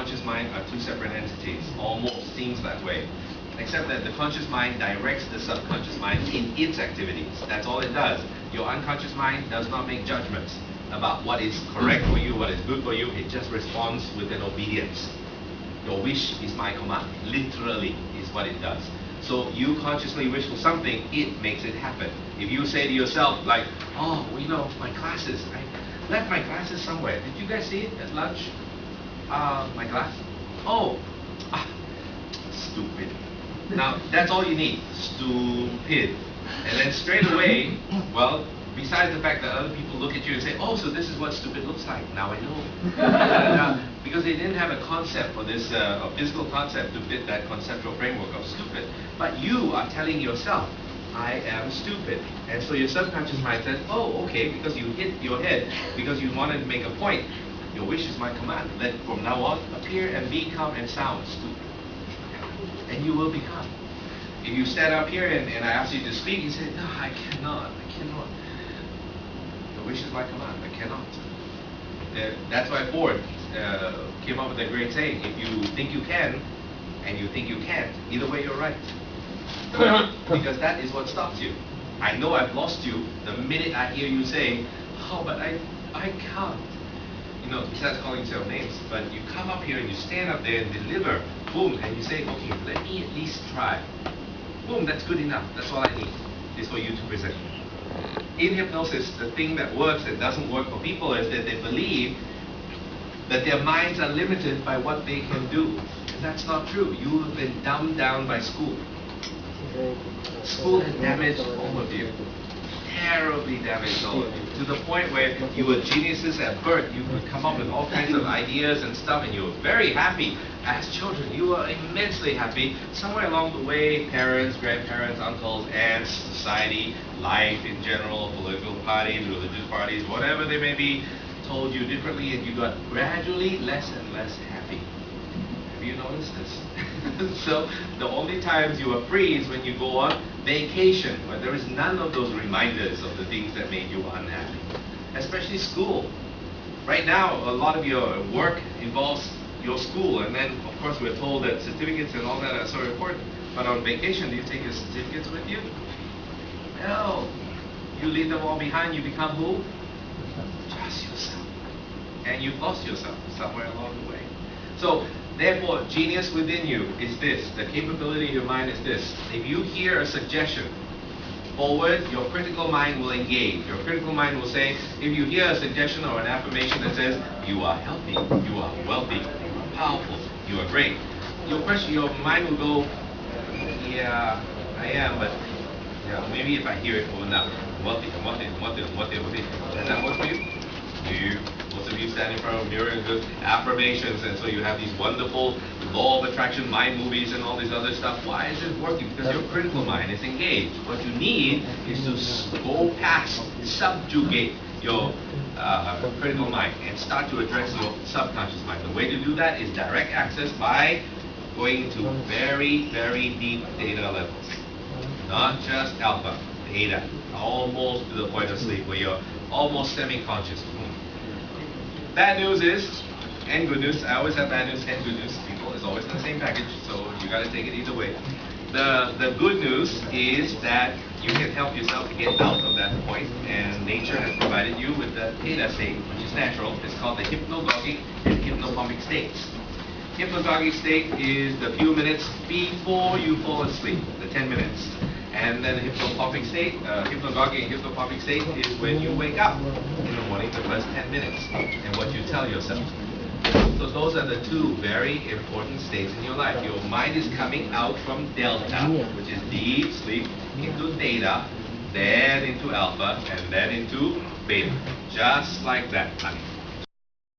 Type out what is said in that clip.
conscious mind are two separate entities. Almost seems that way. Except that the conscious mind directs the subconscious mind in its activities. That's all it does. Your unconscious mind does not make judgments about what is correct for you, what is good for you. It just responds with an obedience. Your wish is my command. Literally is what it does. So you consciously wish for something, it makes it happen. If you say to yourself, like, oh, well, you know, my glasses, I left my glasses somewhere. Did you guys see it at lunch? My glass? Oh, stupid. Now, that's all you need. Stupid. And then straight away, well, besides the fact that other people look at you and say, oh, so this is what stupid looks like. Now I know. Because they didn't have a concept for this, a physical concept to fit that conceptual framework of stupid. But you are telling yourself, I am stupid. And so your subconscious mind says, oh, okay, because you hit your head, because you wanted to make a point, your wish is my command. Let from now on appear and be, come and sound stupid. And you will become. If you stand up here and I ask you to speak, you say, no, I cannot. Your wish is my command. I cannot. That's why Ford came up with a great saying, if you think you can and you think you can't, either way you're right. Because that is what stops you. I know I've lost you the minute I hear you say, oh, but I can't. You know, besides calling yourself names, but you come up here and you stand up there and deliver, boom, and you say, okay, let me at least try. Boom, that's good enough. That's all I need, is for you to present. In hypnosis, the thing that works and doesn't work for people is that they believe that their minds are limited by what they can do. And that's not true. You have been dumbed down by school. School has damaged all of you. Terribly damaged all of you. To the point where you were geniuses at birth. You could come up with all kinds of ideas and stuff, and you were very happy as children. You were immensely happy. Somewhere along the way, parents, grandparents, uncles, aunts, society, life in general, political parties, religious parties, whatever they may be, told you differently, and you got gradually less and less happy. Have you noticed this? So the only times you are free is when you go on vacation, where there is none of those reminders of the things that made you unhappy. Especially school. Right now, a lot of your work involves your school, and then of course we're told that certificates and all that are so important. But on vacation, do you take your certificates with you? No. You leave them all behind, you become who? Just yourself. And you've lost yourself somewhere along the way. So, therefore, genius within you is this. The capability of your mind is this. If you hear a suggestion forward, your critical mind will engage. Your critical mind will say, if you hear a suggestion or an affirmation that says, you are healthy, you are wealthy, you are powerful, you are great, your mind will go, yeah, I am, but yeah, maybe if I hear it over now, wealthy. Does that work for you? Most of you stand in front of a mirror and do affirmations, and so you have these wonderful law of attraction mind movies and all this other stuff. Why is it working? Because your critical mind is engaged. What you need is to go past, subjugate your critical mind and start to address your subconscious mind. The way to do that is direct access by going to very, very deep theta levels. Not just alpha, theta, almost to the point of sleep where you're almost semi-conscious. Bad news is, and good news, I always have bad news and good news. People, it's always in the same package, so you gotta take it either way. The good news is that you can help yourself to get out of that point, and nature has provided you with the theta state, which is natural. It's called the hypnagogic and hypnopompic states. Hypnagogic state is the few minutes before you fall asleep, the 10 minutes. And then the hypnopompic state, hypnagogic and hypnopompic state is when you wake up in the morning, the first 10 minutes, and what you tell yourself. So those are the two very important states in your life. Your mind is coming out from delta, which is deep sleep, into theta, then into alpha, and then into beta. Just like that, honey.